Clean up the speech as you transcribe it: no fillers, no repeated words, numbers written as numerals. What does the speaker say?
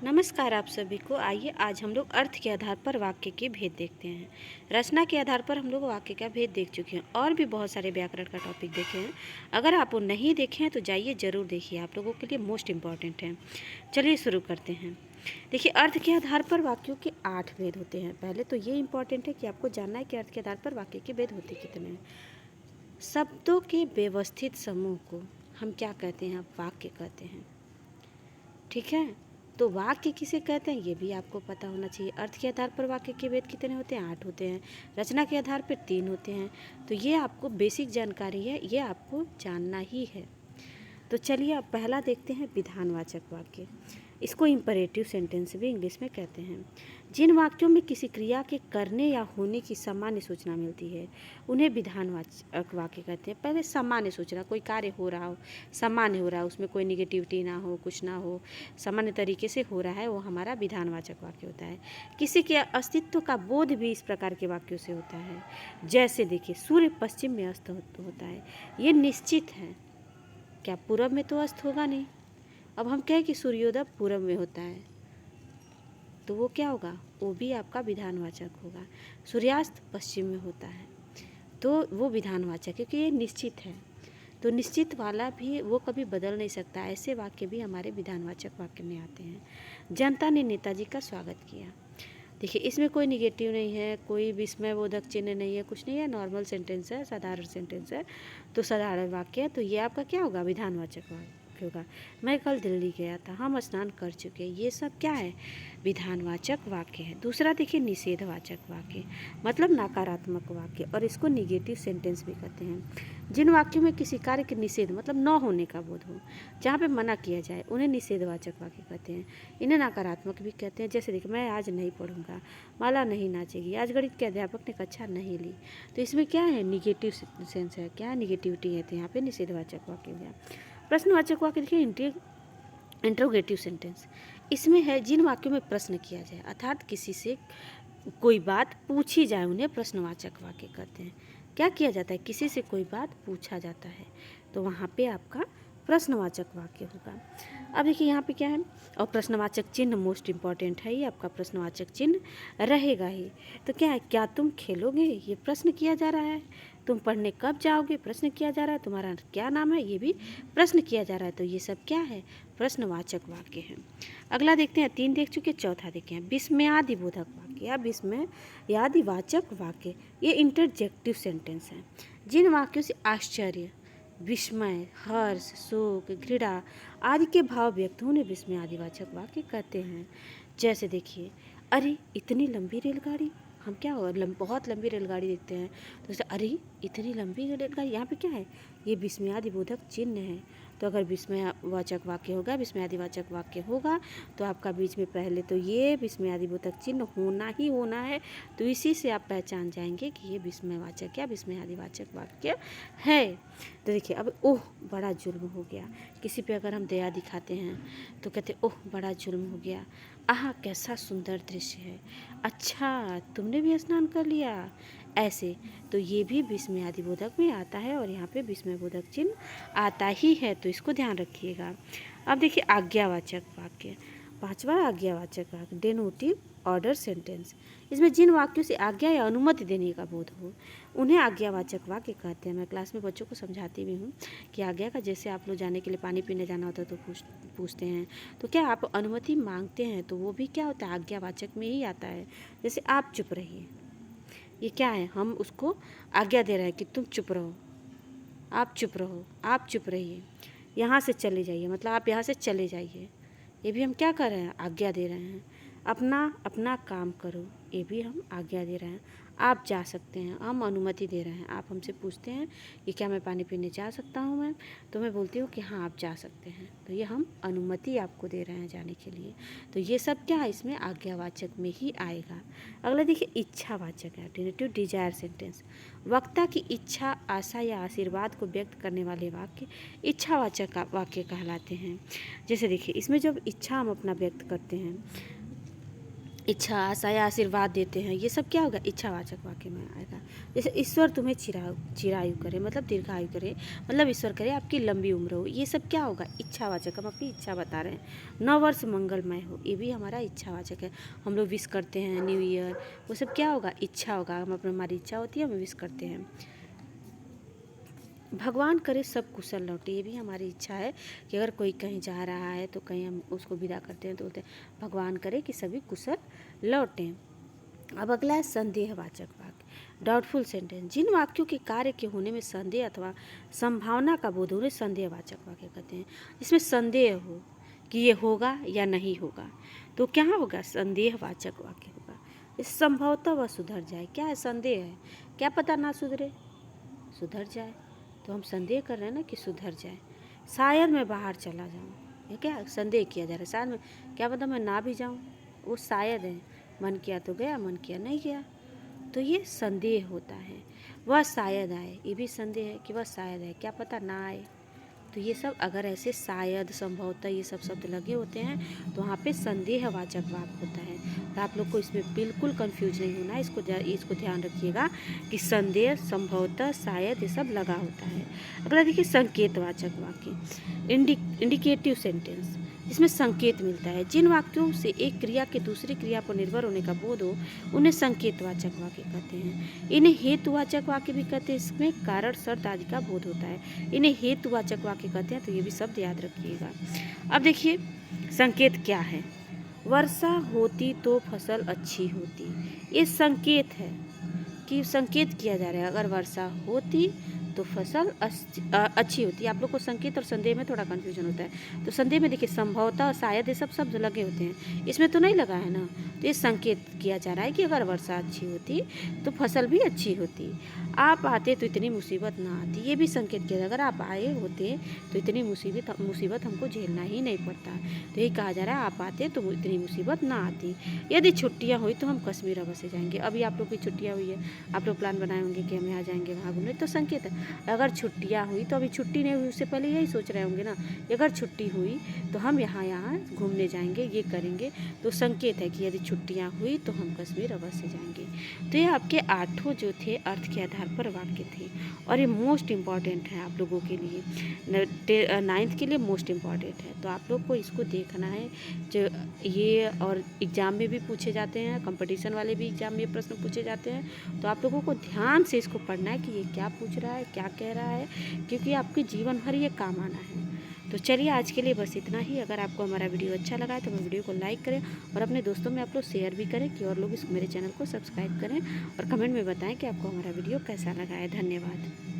नमस्कार आप सभी को। आइए आज हम लोग अर्थ के आधार पर वाक्य के भेद देखते हैं। रचना के आधार पर हम लोग वाक्य का भेद देख चुके हैं और भी बहुत सारे व्याकरण का टॉपिक देखे हैं। अगर आप वो नहीं देखे हैं तो जाइए ज़रूर देखिए, आप लोगों के लिए मोस्ट इम्पॉर्टेंट है। चलिए शुरू करते हैं। देखिए, अर्थ के आधार पर वाक्यों के 8 भेद होते हैं। पहले तो ये इम्पॉर्टेंट है कि आपको जानना है कि अर्थ के आधार पर वाक्य के भेद होते कितने हैं। शब्दों के व्यवस्थित समूह को हम क्या कहते हैं? वाक्य कहते हैं। ठीक है, तो वाक्य किसे कहते हैं ये भी आपको पता होना चाहिए। अर्थ के आधार पर वाक्य के भेद कितने होते हैं? 8 होते हैं। रचना के आधार पर 3 होते हैं। तो ये आपको बेसिक जानकारी है, ये आपको जानना ही है। तो चलिए अब पहला देखते हैं विधानवाचक वाक्य। इसको इम्परेटिव सेंटेंस भी इंग्लिश में कहते हैं। जिन वाक्यों में किसी क्रिया के करने या होने की सामान्य सूचना मिलती है उन्हें विधानवाचक वाक्य कहते हैं। पहले सामान्य सूचना, कोई कार्य हो रहा हो, सामान्य हो रहा है, उसमें कोई निगेटिविटी ना हो, कुछ ना हो, सामान्य तरीके से हो रहा है, वो हमारा विधानवाचक वाक्य होता है। किसी के अस्तित्व का बोध भी इस प्रकार के वाक्यों से होता है। जैसे देखिए, सूर्य पश्चिम में अस्त होता है, ये निश्चित है। क्या पूरब में तो अस्त होगा नहीं। अब हम कहें कि सूर्योदय पूरब में होता है तो वो क्या होगा? वो भी आपका विधानवाचक होगा। सूर्यास्त पश्चिम में होता है तो वो विधानवाचक, क्योंकि ये निश्चित है। तो निश्चित वाला भी वो कभी बदल नहीं सकता। ऐसे वाक्य भी हमारे विधानवाचक वाक्य में आते हैं। जनता ने नेताजी का स्वागत किया। देखिए, इसमें कोई निगेटिव नहीं है, कोई विस्मयबोधक चिन्ह नहीं है, कुछ नहीं है, नॉर्मल सेंटेंस है, साधारण सेंटेंस है। तो साधारण वाक्य है, तो ये आपका क्या होगा? विधानवाचक वाक्य होगा। मैं कल दिल्ली गया था, हम स्नान कर चुके। ये सब क्या है? विधानवाचक वाक्य है। दूसरा देखिए, निषेधवाचक वाक्य, मतलब नकारात्मक वाक्य, और इसको निगेटिव सेंटेंस भी कहते हैं। जिन वाक्यों में किसी कार्य के निषेध मतलब न होने का बोध हो, जहाँ पे मना किया जाए, उन्हें निषेधवाचक वाक्य कहते हैं। इन्हें नकारात्मक भी कहते हैं। जैसे देखिए, मैं आज नहीं पढ़ूंगा, माला नहीं नाचेगी, आज गणित के अध्यापक ने कक्षा नहीं ली। तो इसमें क्या है? निगेटिव सेंस है, क्या निगेटिविटी है, तो यहाँ पे निषेधवाचक वाक्य हो गया। प्रश्नवाचक वाक्य देखिए, इंट्रोगेटिव सेंटेंस, इसमें है जिन वाक्यों में प्रश्न किया जाए, अर्थात किसी से कोई बात पूछी जाए, उन्हें प्रश्नवाचक वाक्य कहते हैं। क्या किया जाता है? किसी से कोई बात पूछा जाता है, तो वहाँ पे आपका प्रश्नवाचक वाक्य होगा। अब देखिए यहाँ पे क्या है, और प्रश्नवाचक चिन्ह मोस्ट इम्पॉर्टेंट है, ये आपका प्रश्नवाचक चिन्ह रहेगा ही। तो क्या है? क्या तुम खेलोगे? ये प्रश्न किया जा रहा है। तुम पढ़ने कब जाओगे? प्रश्न किया जा रहा है। तुम्हारा क्या नाम है? ये भी प्रश्न किया जा रहा है। तो ये सब क्या है? प्रश्नवाचक वाक्य है। अगला देखते हैं, 3 देख चुके, चौथा देखें, विस्मयादिबोधक वाक्य या विस्मयादिवाचक वाक्य। ये इंटरजेक्टिव सेंटेंस है। जिन वाक्यों से आश्चर्य, विस्मय, हर्ष, शोक, घृणा आदि के भाव व्यक्त होने विस्मयादिवाचक वाक्य कहते हैं। जैसे देखिए, अरे इतनी लंबी रेलगाड़ी, हम क्या हो बहुत लंबी रेलगाड़ी देखते हैं तो जैसे अरे इतनी लंबी रेलगाड़ी, यहाँ पे क्या है? ये विस्मयादिबोधक चिन्ह है। तो अगर विस्मयवाचक वाक्य होगा, विस्मयादिवाचक वाक्य होगा, तो आपका बीच में पहले तो ये विस्मयादिबोधक चिन्ह होना ही होना है। तो इसी से आप पहचान जाएंगे कि ये विस्मयवाचक या विस्मयादिवाचक वाक्य है। तो देखिए, अब ओह बड़ा जुल्म हो गया, किसी पे अगर हम दया दिखाते हैं तो कहते ओह बड़ा जुल्म हो गया, आह कैसा सुंदर दृश्य है, अच्छा तुमने भी स्नान कर लिया, ऐसे। तो ये भी विस्मयादिबोधक में आता है और यहाँ पे विस्मयबोधक चिन्ह आता ही है, तो इसको ध्यान रखिएगा। अब देखिए, आज्ञावाचक वाक्य, 5वां आज्ञावाचक वाक्य, डेनोटिव ऑर्डर सेंटेंस। इसमें जिन वाक्यों से आज्ञा या अनुमति देने का बोध हो उन्हें आज्ञावाचक वाक्य कहते हैं। मैं क्लास में बच्चों को समझाती भी हूँ कि आज्ञा का, जैसे आप लोग जाने के लिए पानी पीने जाना होता है तो पूछते हैं, तो क्या आप अनुमति मांगते हैं तो वो भी क्या होता है? आज्ञावाचक में ही आता है। जैसे आप चुप रहिए, ये क्या है? हम उसको आज्ञा दे रहे हैं कि तुम चुप रहो, आप चुप रहो, आप चुप रहिए, यहाँ से चले जाइए, मतलब आप यहाँ से चले जाइए। ये भी हम क्या कर रहे हैं? आज्ञा दे रहे हैं। अपना अपना काम करो, ये भी हम आज्ञा दे रहे हैं। आप जा सकते हैं, हम अनुमति दे रहे हैं। आप हमसे पूछते हैं कि क्या मैं पानी पीने जा सकता हूँ मैम, तो मैं बोलती हूँ कि हाँ आप जा सकते हैं। तो ये हम अनुमति आपको दे रहे हैं जाने के लिए। तो ये सब क्या है? इसमें आज्ञावाचक में ही आएगा। अगला देखिए, इच्छावाचक है, अल्टरनेटिव डिजायर सेंटेंस। वक्ता की इच्छा, आशा या आशीर्वाद को व्यक्त करने वाले वाक्य इच्छावाचक वाक्य कहलाते हैं। जैसे देखिए, इसमें जब इच्छा हम अपना व्यक्त करते हैं इच्छा, आशा या आशीर्वाद देते हैं, ये सब क्या होगा, इच्छावाचक वाक्य में आएगा। जैसे ईश्वर तुम्हें चिरायु करे, मतलब दीर्घायु करे, मतलब ईश्वर करे आपकी लंबी उम्र हो, ये सब क्या होगा, इच्छावाचक। हम अपनी इच्छा बता रहे हैं। नव वर्ष मंगलमय हो, ये भी हमारा इच्छावाचक है। हम लोग विश करते हैं न्यू ईयर, वो सब क्या होगा, इच्छा होगा। हम अपनी हमारी इच्छा होती है, हम विश करते हैं। भगवान करे सब कुशल लौटे, ये भी हमारी इच्छा है कि अगर कोई कहीं जा रहा है तो कहीं हम उसको विदा करते हैं तो बोलते हैं भगवान करे कि सभी कुशल लौटें। अब अगला है संदेहवाचक वाक्य, डाउटफुल सेंटेंस। जिन वाक्यों के कार्य के होने में संदेह अथवा संभावना का बोध हो, उन्हें संदेहवाचक वाक्य कहते हैं। इसमें संदेह हो कि ये होगा या नहीं होगा तो क्या होगा, संदेहवाचक वाक्य होगा। इस संभवतः वह सुधर जाए, क्या है, संदेह है, क्या पता ना सुधरे, सुधर जाए, तो हम संदेह कर रहे हैं ना कि सुधर जाए। शायद मैं बाहर चला जाऊँ, ये क्या संदेह किया जा रहा है, शायद मैं, क्या पता मैं ना भी जाऊँ, वो शायद है। मन किया तो गया, मन किया नहीं गया, तो ये संदेह होता है। वह शायद आए, ये भी संदेह है कि वह शायद है, क्या पता ना आए। तो ये सब अगर ऐसे शायद, संभवतः ये सब शब्द लगे होते हैं तो वहाँ पे संदेहवाचक वाक्य होता है। तो आप लोग को इसमें बिल्कुल कंफ्यूज नहीं होना है, इसको ध्यान रखिएगा कि संदेह, संभवतः, शायद ये सब लगा होता है। अगला देखिए संकेतवाचक वाक्य, इंडिकेटिव सेंटेंस, जिसमें संकेत मिलता है। जिन वाक्यों से एक क्रिया के दूसरी क्रिया पर निर्भर होने का बोध हो, उन्हें संकेतवाचक वाक्य कहते हैं। इन्हें हेतुवाचक वाक्य भी कहते हैं, इसमें कारण शर्त आदि का बोध होता है। इन्हें हेतुवाचक वाक्य कहते हैं, तो ये भी शब्द याद रखिएगा। अब देखिए संकेत क्या है, वर्षा होती तो फसल अच्छी होती, ये संकेत है कि संकेत किया जा रहा है, अगर वर्षा होती तो फसल अच्छी होती है। आप लोग को संकेत और संदेह में थोड़ा कन्फ्यूजन होता है। तो संदेह में देखिए संभवतः, शायद, ये सब शब्द लगे होते हैं, इसमें तो नहीं लगा है ना, तो ये संकेत किया जा रहा है कि अगर वर्षा अच्छी होती तो फसल भी अच्छी होती। आप आते तो इतनी मुसीबत ना आती, ये भी संकेत किया, अगर आप आए होते तो इतनी मुसीबत हमको झेलना ही नहीं पड़ता। तो यही कहा जा रहा है, आप आते तो इतनी मुसीबत ना आती। यदि छुट्टियाँ हुई तो हम कश्मीर अवश्य जाएंगे। अभी आप लोग की छुट्टियाँ हुई है, आप लोग प्लान बनाए होंगे कि हम यहाँ जाएंगे, वहाँ घूमने, तो संकेत है। अगर छुट्टियाँ हुई तो अभी छुट्टी नहीं हुई, उससे पहले यही सोच रहे होंगे ना, अगर छुट्टी हुई तो हम यहाँ घूमने जाएंगे, ये करेंगे, तो संकेत है कि यदि छुट्टियाँ हुई तो हम कश्मीर अवश्य जाएंगे। तो ये आपके 8 जो थे अर्थ के आधार पर वाक्य थे, और ये मोस्ट इम्पॉर्टेंट है आप लोगों के लिए, 9th के लिए मोस्ट इम्पॉर्टेंट है। तो आप लोग को इसको देखना है, जो ये और एग्ज़ाम में भी पूछे जाते हैं, कंपटीशन वाले भी एग्ज़ाम में प्रश्न पूछे जाते हैं। तो आप लोगों को ध्यान से इसको पढ़ना है कि ये क्या पूछ रहा है, क्या कह रहा है, क्योंकि आपके जीवन भर ये काम आना है। तो चलिए आज के लिए बस इतना ही। अगर आपको हमारा वीडियो अच्छा लगा है तो वीडियो को लाइक करें और अपने दोस्तों में आप लोग शेयर भी करें कि और लोग मेरे चैनल को सब्सक्राइब करें, और कमेंट में बताएं कि आपको हमारा वीडियो कैसा लगा है। धन्यवाद।